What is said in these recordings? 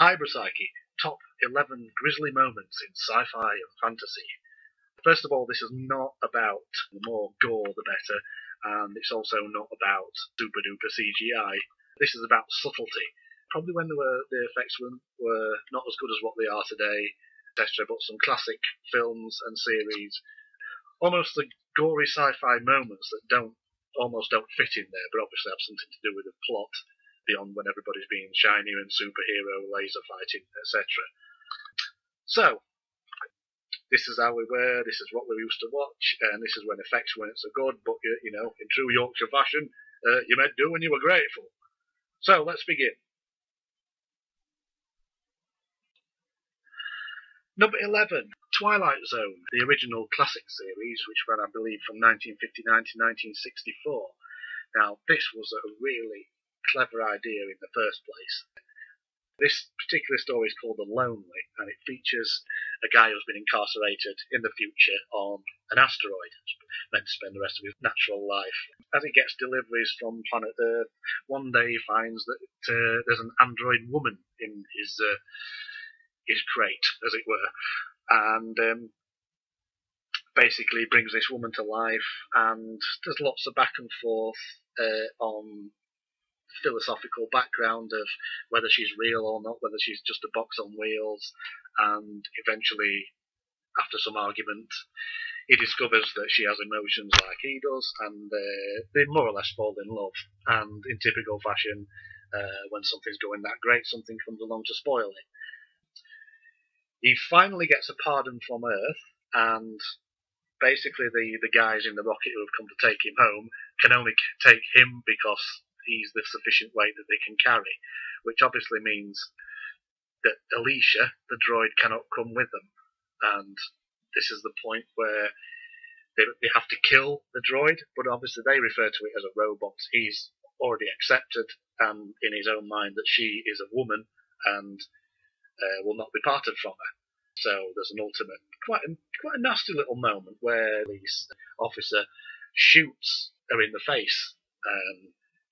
Hybropsyche, top 11 grisly moments in sci-fi and fantasy. First of all, this is not about the more gore the better, and it's also not about super duper CGI. This is about subtlety. Probably when the effects were not as good as what they are today, etc., but some classic films and series, almost the gory sci-fi moments that almost don't fit in there, but obviously have something to do with the plot beyond when everybody's being shiny and superhero laser fighting, etc. So, this is how we were, this is what we used to watch, and this is when effects weren't so good, but, you know, in true Yorkshire fashion, you meant do when you were grateful. So, let's begin. Number 11, Twilight Zone, the original classic series, which ran, I believe, from 1959 to 1964. Now, this was a really clever idea in the first place. This particular story is called The Lonely, and it features a guy who's been incarcerated in the future on an asteroid, meant to spend the rest of his natural life. As he gets deliveries from planet Earth, one day he finds that there's an android woman in his crate, as it were, and basically brings this woman to life, and there's lots of back and forth on philosophical background of whether she's real or not, whether she's just a box on wheels, and eventually, after some argument, he discovers that she has emotions like he does, and they more or less fall in love. And in typical fashion, when something's going that great, something comes along to spoil it. He finally gets a pardon from Earth, and basically the guys in the rocket who have come to take him home can only take him because he's the sufficient weight that they can carry, which obviously means that Alicia, the droid, cannot come with them. And this is the point where they have to kill the droid, but obviously they refer to it as a robot. He's already accepted in his own mind that she is a woman and will not be parted from her. So there's an ultimate, quite a nasty little moment where the officer shoots her in the face.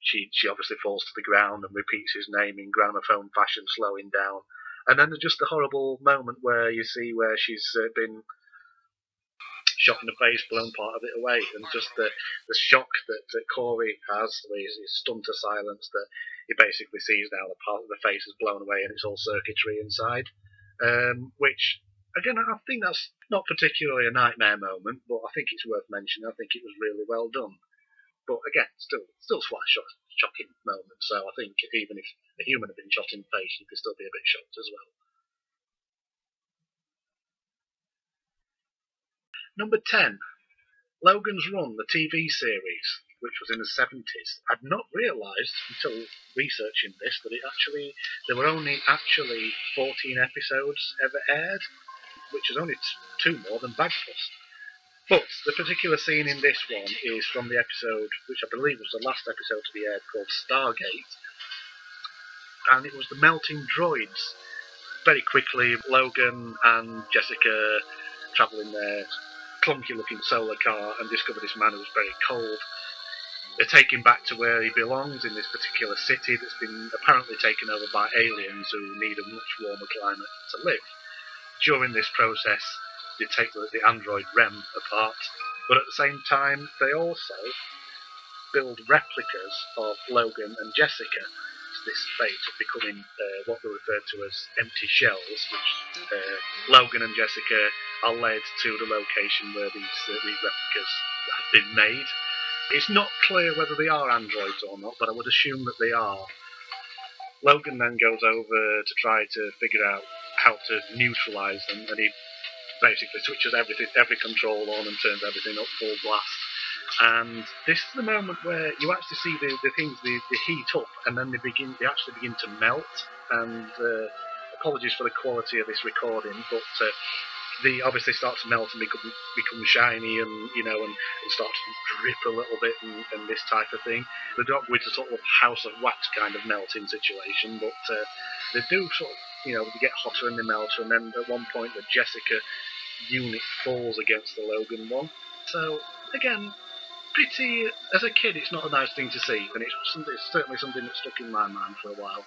She obviously falls to the ground and repeats his name in gramophone fashion, slowing down. And then there's just a horrible moment where you see where she's been shot in the face, blown part of it away, and just the shock that Corey has, he's stunned to silence, that he basically sees now the part of the face is blown away and it's all circuitry inside. Which, again, I think that's not particularly a nightmare moment, but I think it's worth mentioning. I think it was really well done. But again, still quite a shocking moment. So I think even if a human had been shot in the face, you could still be a bit shocked as well. Number 10, Logan's Run, the TV series, which was in the 70s. I'd not realised until researching this that there were only 14 episodes ever aired, which is only 2 more than Bagpuss. But the particular scene in this one is from the episode, which I believe was the last episode to be aired, called Stargate, and it was the melting droids. Very quickly, Logan and Jessica travel in their clunky-looking solar car and discover this man who's very cold. They take him back to where he belongs, in this particular city that's been apparently taken over by aliens who need a much warmer climate to live. During this process, they take the android Rem apart, but at the same time, they also build replicas of Logan and Jessica. It's this fate of becoming what they refer to as empty shells, which Logan and Jessica are led to the location where these replicas have been made. It's not clear whether they are androids or not, but I would assume that they are. Logan then goes over to try to figure out how to neutralise them, and he basically switches every control on and turns everything up full blast. And this is the moment where you actually see the things they heat up, and then they actually begin to melt. And apologies for the quality of this recording, but they obviously start to melt and become shiny, and start to drip a little bit, and this type of thing. They don't go into sort of House of Wax kind of melting situation, but they do sort of, they get hotter and they melt, and then at one point the Jessica unit falls against the Logan one. So again, pretty, as a kid, it's not a nice thing to see, and it's certainly something that stuck in my mind for a while.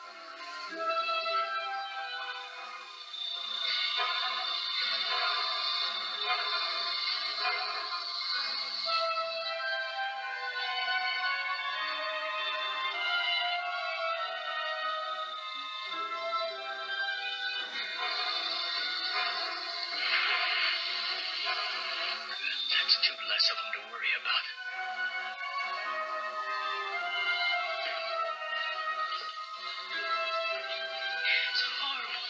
to worry about. It's horrible.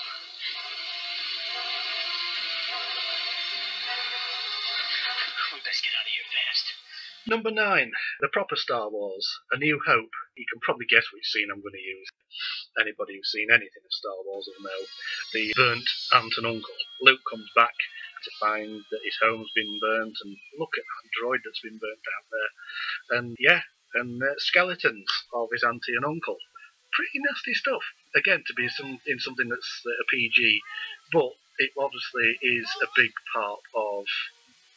We best get out of here fast. Number 9, the proper Star Wars, A New Hope. You can probably guess which scene I'm going to use. Anybody who's seen anything of Star Wars will know. The burnt aunt and uncle. Luke comes back to find that his home's been burnt, and look at that droid that's been burnt out there. And yeah, and skeletons of his auntie and uncle. Pretty nasty stuff. Again, to be in something that's a PG, but it obviously is a big part of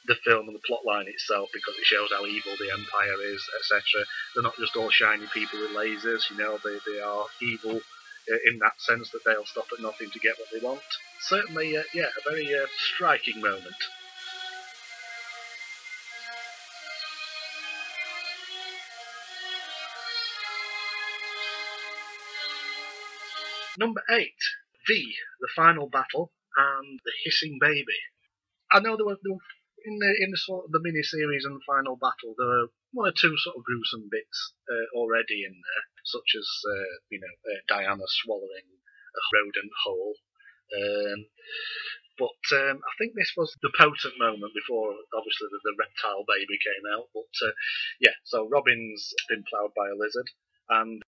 the film and the plot line itself, because it shows how evil the Empire is, etc. They're not just all shiny people with lasers, you know, they are evil in that sense that they'll stop at nothing to get what they want. Certainly, yeah, a very striking moment. Number 8, V, the final battle, and the hissing baby. I know there were in the sort of the mini-series and the final battle, there were one or two sort of gruesome bits already in there, such as Diana swallowing a rodent whole. But I think this was the potent moment before, obviously, the reptile baby came out. But yeah, so Robin's been ploughed by a lizard, and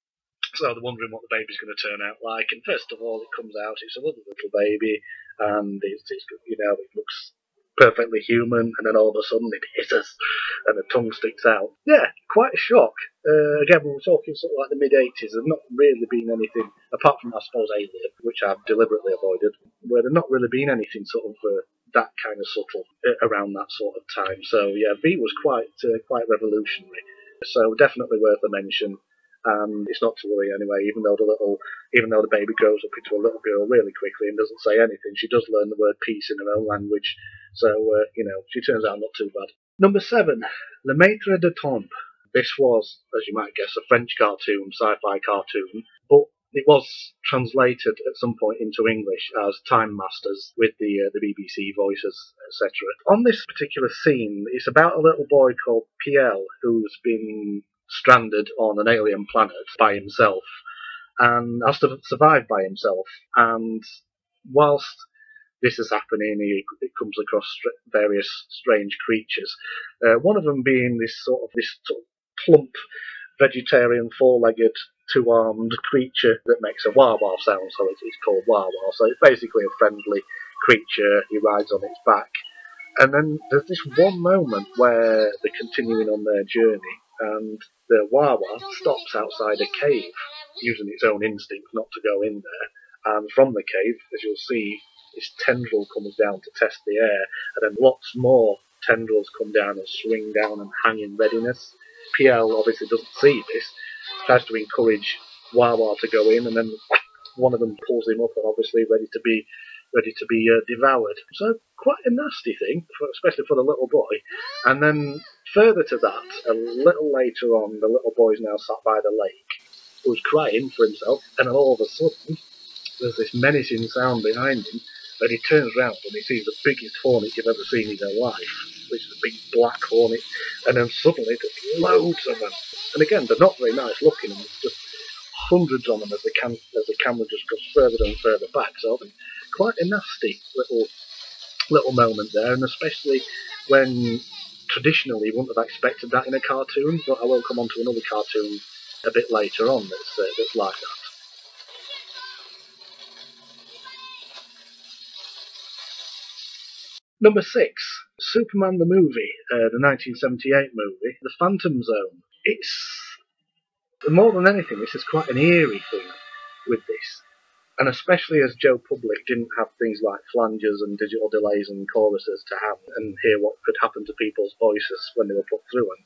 so they're wondering what the baby's going to turn out like. And first of all, it comes out, it's a little baby, and it looks perfectly human, and then all of a sudden it hisses and the tongue sticks out. Yeah, quite a shock. Again, we were talking sort of like the mid-80s. There's not really been anything, apart from I suppose Alien, which I've deliberately avoided, where there's not really been anything sort of that kind of subtle around that sort of time. So yeah, V was quite revolutionary. So definitely worth a mention. And it's not to worry anyway, even though the baby grows up into a little girl really quickly and doesn't say anything, she does learn the word peace in her own language. So, she turns out not too bad. Number 7, Le Maître de Temps. This was, as you might guess, a French cartoon, sci-fi cartoon, but it was translated at some point into English as Time Masters with the BBC voices, etc. On this particular scene, it's about a little boy called Pierre who's been stranded on an alien planet by himself and has to survive by himself. And whilst this is happening, he comes across various strange creatures. One of them being this sort of plump, vegetarian, four-legged, two-armed creature that makes a wah-wah sound, so it's called wah-wah. So it's basically a friendly creature. He rides on its back. And then there's this one moment where they're continuing on their journey, and the wah-wah stops outside a cave, using its own instinct not to go in there. And from the cave, as you'll see, this tendril comes down to test the air, and then lots more tendrils come down and swing down and hang in readiness. PL obviously doesn't see this, tries to encourage Wawa to go in, and then one of them pulls him up and obviously ready to be devoured. So quite a nasty thing, especially for the little boy. And then further to that, a little later on, the little boy's now sat by the lake, who's crying for himself, and then all of a sudden there's this menacing sound behind him, and he turns round and he sees the biggest hornet you've ever seen in your life, which is a big black hornet, and then suddenly there's loads of them. And again, they're not very nice looking, and there's just hundreds of them as the camera just goes further and further back. So quite a nasty little moment there, and especially when traditionally you wouldn't have expected that in a cartoon, but I will come on to another cartoon a bit later on that's like that. Number 6, Superman the movie, the 1978 movie, The Phantom Zone. It's, more than anything, this is quite an eerie thing with this. And especially as Joe Public didn't have things like flanges and digital delays and choruses to have and hear what could happen to people's voices when they were put through them.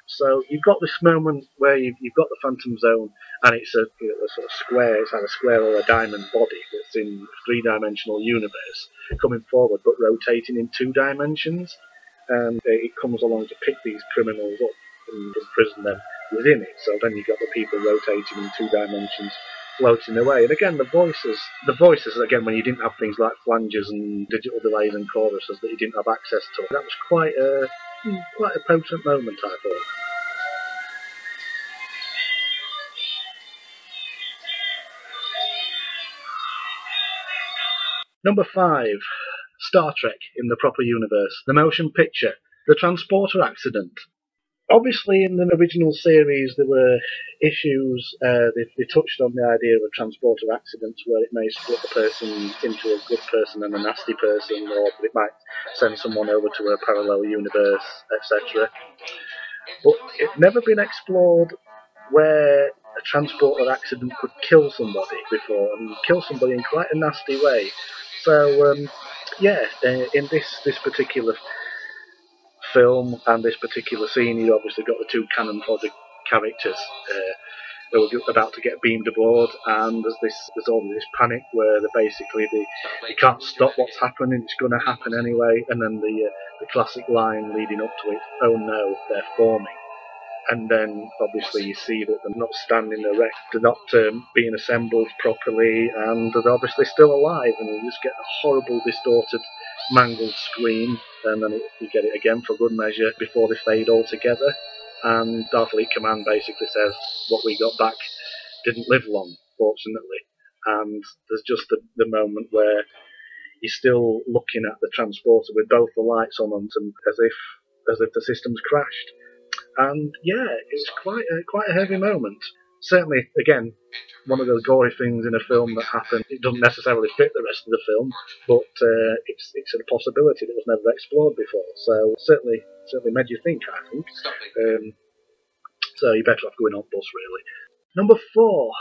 So you've got this moment where you've got the Phantom Zone, and it's a sort of square, it's like a square or a diamond body that's in a three-dimensional universe coming forward but rotating in 2 dimensions, and it comes along to pick these criminals up and imprison them within it. So then you've got the people rotating in 2 dimensions, floating away. And again, the voices again, when you didn't have things like flanges and digital delays and choruses that you didn't have access to, that was quite Quite a potent moment, I thought. Number 5. Star Trek in the proper universe. The motion picture. The transporter accident. Obviously, in the original series, there were issues. They touched on the idea of transporter accidents, where it may split the person into a good person and a nasty person, or it might send someone over to a parallel universe, etc. But it's never been explored where a transporter accident could kill somebody before, and kill somebody in quite a nasty way. So, in this particular film and this particular scene, you obviously got the two cannon fodder characters who are about to get beamed aboard, and there's all this panic where they can't stop what's happening. It's going to happen anyway, and then the classic line leading up to it: "Oh no, they're forming." And then obviously you see that they're not standing erect, they're not being assembled properly, and they're obviously still alive, and you just get a horrible, distorted, mangled scream, and then you get it again for good measure before they fade altogether. And Starfleet Command basically says, what we got back didn't live long, fortunately. And there's just the moment where you're still looking at the transporter with both the lights on and as if the system's crashed. And yeah, it's quite a heavy moment. Certainly, again, one of those gory things in a film that happened. It doesn't necessarily fit the rest of the film, but it's a possibility that was never explored before. So certainly made you think, I think. So you're better off going on bus, really. Number 4,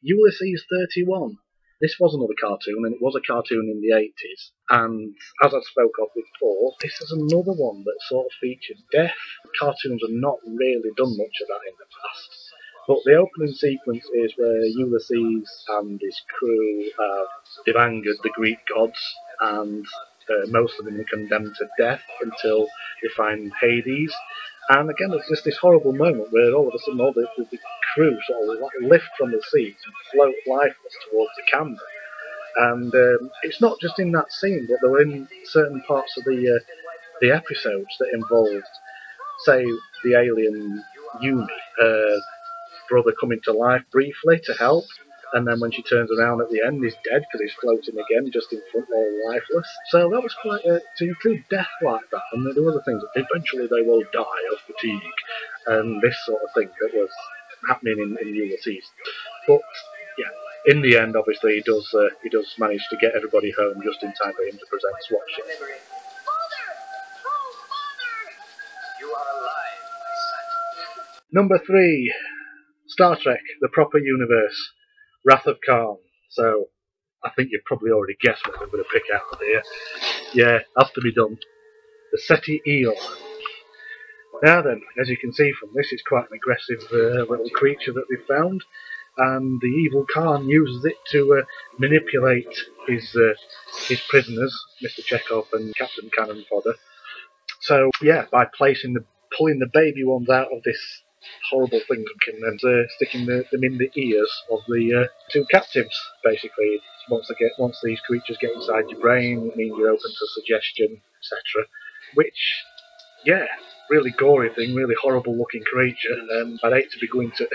Ulysses 31. This was another cartoon, and it was a cartoon in the 80s. And as I spoke of before, this is another one that sort of featured death. Cartoons have not really done much of that in the past. But the opening sequence is where Ulysses and his crew they've angered the Greek gods, and most of them are condemned to death until they find Hades. And again, there's just this horrible moment where all of a sudden all the crew sort of lift from the seats and float lifeless towards the camera. And it's not just in that scene, but they were in certain parts of the episodes that involved, say, the alien Yumi, her brother coming to life briefly to help, and then when she turns around at the end, he's dead because he's floating again, just in front, all lifeless. So that was quite to include death like that, and there were other things. Eventually, they will die of fatigue, and this sort of thing that was happening in Ulysses. But yeah, in the end, obviously, he does manage to get everybody home just in time for him to present Swatches. You are alive, my son. Number 3, Star Trek: The Proper Universe. Wrath of Khan. So, I think you've probably already guessed what I'm going to pick out here. Yeah, has to be done. The Seti Eel. Now then, as you can see from this, it's quite an aggressive little creature that they've found, and the evil Khan uses it to manipulate his prisoners, Mr. Chekhov and Captain Cannon Fodder. So, yeah, by pulling the baby ones out of this horrible thing and sticking them in the ears of the two captives. Basically, once these creatures get inside your brain, it means you're open to suggestion, etc. Which, yeah, really gory thing, really horrible looking creature. I'd hate to be going to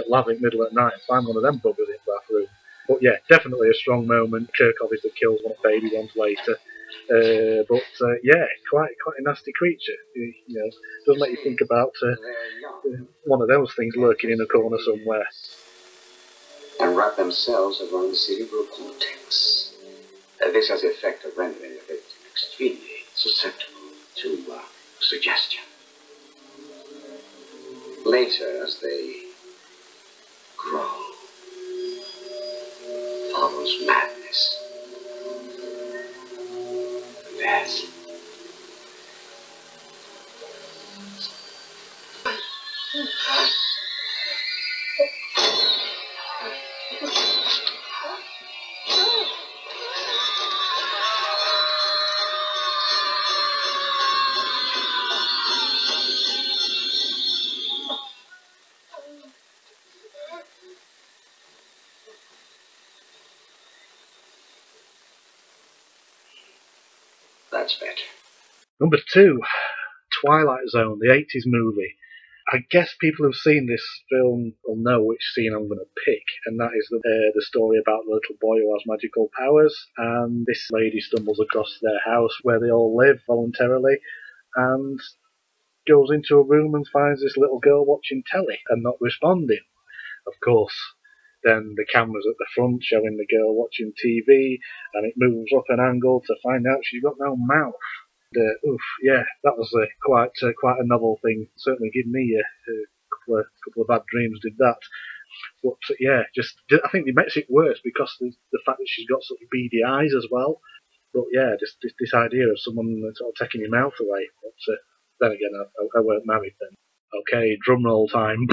Lavik middle at night and find one of them buggers in the bathroom. But yeah, definitely a strong moment. Kirk obviously kills one baby ones later. Yeah, quite a nasty creature. You know, does make you think about one of those things lurking in a corner somewhere. And wrap themselves around the cerebral cortex. This has the effect of rendering the victim extremely susceptible to suggestion. Later, as they grow, follows madness. Death. That's better. Number 2, Twilight Zone, the 80s movie. I guess people who've seen this film will know which scene I'm going to pick, and that is the story about the little boy who has magical powers, and this lady stumbles across their house where they all live voluntarily, and goes into a room and finds this little girl watching telly and not responding. Of course, then the camera's at the front showing the girl watching TV, and it moves up an angle to find out she's got no mouth. Yeah, that was quite a novel thing. Certainly gave me a couple of bad dreams. Did that, but yeah, I think it makes it worse because the fact that she's got such beady eyes as well. But yeah, just this idea of someone sort of taking your mouth away. But then again, I weren't married then. Okay, drum roll time.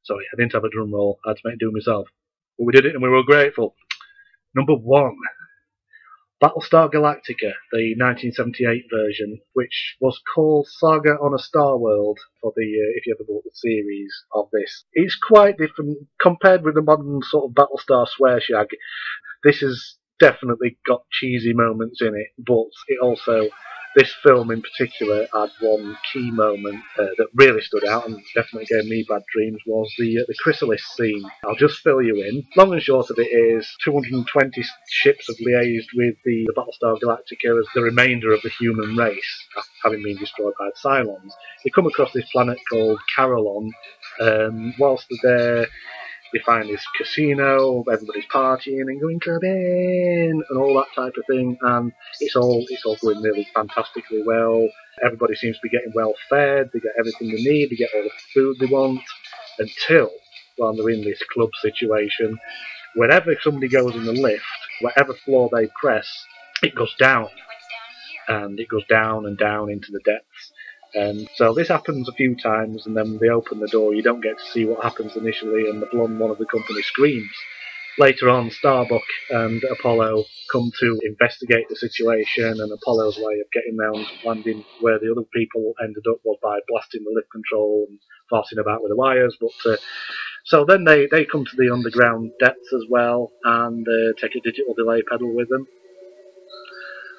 Sorry, I didn't have a drum roll. I had to make do myself. But we did it and we were grateful. Number 1. Battlestar Galactica, the 1978 version, which was called Saga on a Star World for the, if you ever bought the series of this. It's quite different compared with the modern sort of Battlestar swear shag. This has definitely got cheesy moments in it, but it also, this film in particular had one key moment that really stood out and definitely gave me bad dreams, was the chrysalis scene. I'll just fill you in. Long and short of it is 220 ships have liaised with the Battlestar Galactica as the remainder of the human race, having been destroyed by the Cylons. They come across this planet called Carolon. Whilst they're there, they find this casino, everybody's partying and going clubbing and all that type of thing, and it's all going really fantastically well. Everybody seems to be getting well fed, they get everything they need, they get all the food they want, until, while they're in this club situation, wherever somebody goes in the lift, whatever floor they press, it goes down. And it goes down and down into the depths. And so this happens a few times, and then they open the door. You don't get to see what happens initially, and the blonde one of the company screams. Later on, Starbuck and Apollo come to investigate the situation, and Apollo's way of getting round landing where the other people ended up was by blasting the lift control and farting about with the wires. But so then they come to the underground depths as well, and take a digital delay pedal with them.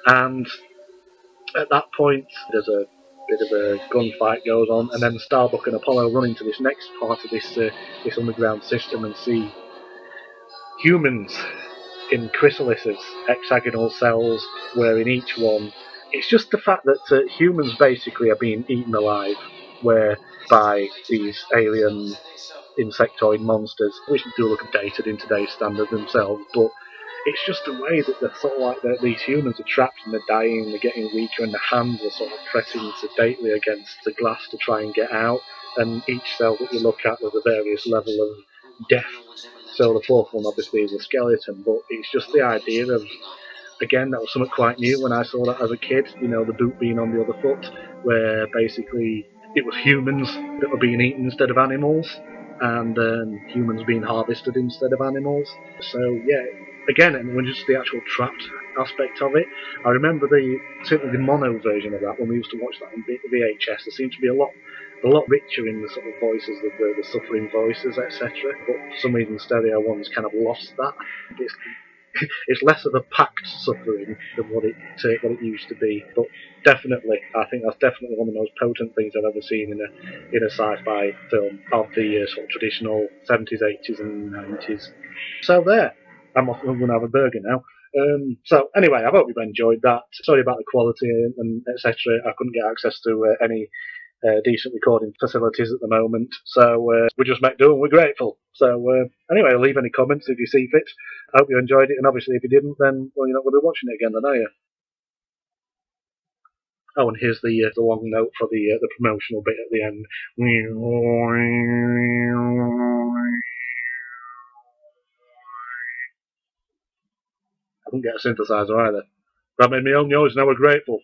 And at that point, there's a bit of a gunfight goes on, and then Starbuck and Apollo run into this next part of this underground system and see humans in chrysalises, hexagonal cells, where in each one, it's just the fact that humans basically are being eaten alive, where by these alien insectoid monsters, which do look dated in today's standards themselves, but it's just the way that they're sort of like these humans are trapped and they're dying, they're getting weaker, and the hands are sort of pressing sedately against the glass to try and get out. And each cell that you look at, there's a various level of death. So the fourth one obviously is a skeleton, but it's just the idea of, again, that was something quite new when I saw that as a kid, you know, the boot being on the other foot, where basically it was humans that were being eaten instead of animals, and humans being harvested instead of animals. So yeah, again, and when just the actual trapped aspect of it, I remember certainly the mono version of that when we used to watch that on VHS. There seemed to be a lot richer in the sort of voices, the suffering voices, etc. But for some reason, stereo ones kind of lost that. It's less of a packed suffering than what it used to be. But definitely, I think that's definitely one of the most potent things I've ever seen in a sci-fi film of the sort of traditional 70s, 80s, and 90s. So there, I'm going to have a burger now. So anyway, I hope you've enjoyed that. Sorry about the quality and etc. I couldn't get access to any decent recording facilities at the moment, so we just make do and we're grateful. So anyway, leave any comments if you see fit. I hope you enjoyed it, and obviously if you didn't, then well, you're not going to be watching it again, then, are you? Oh, and here's the long note for the promotional bit at the end. I couldn't get a synthesizer either. But I made my own noise, and I was grateful.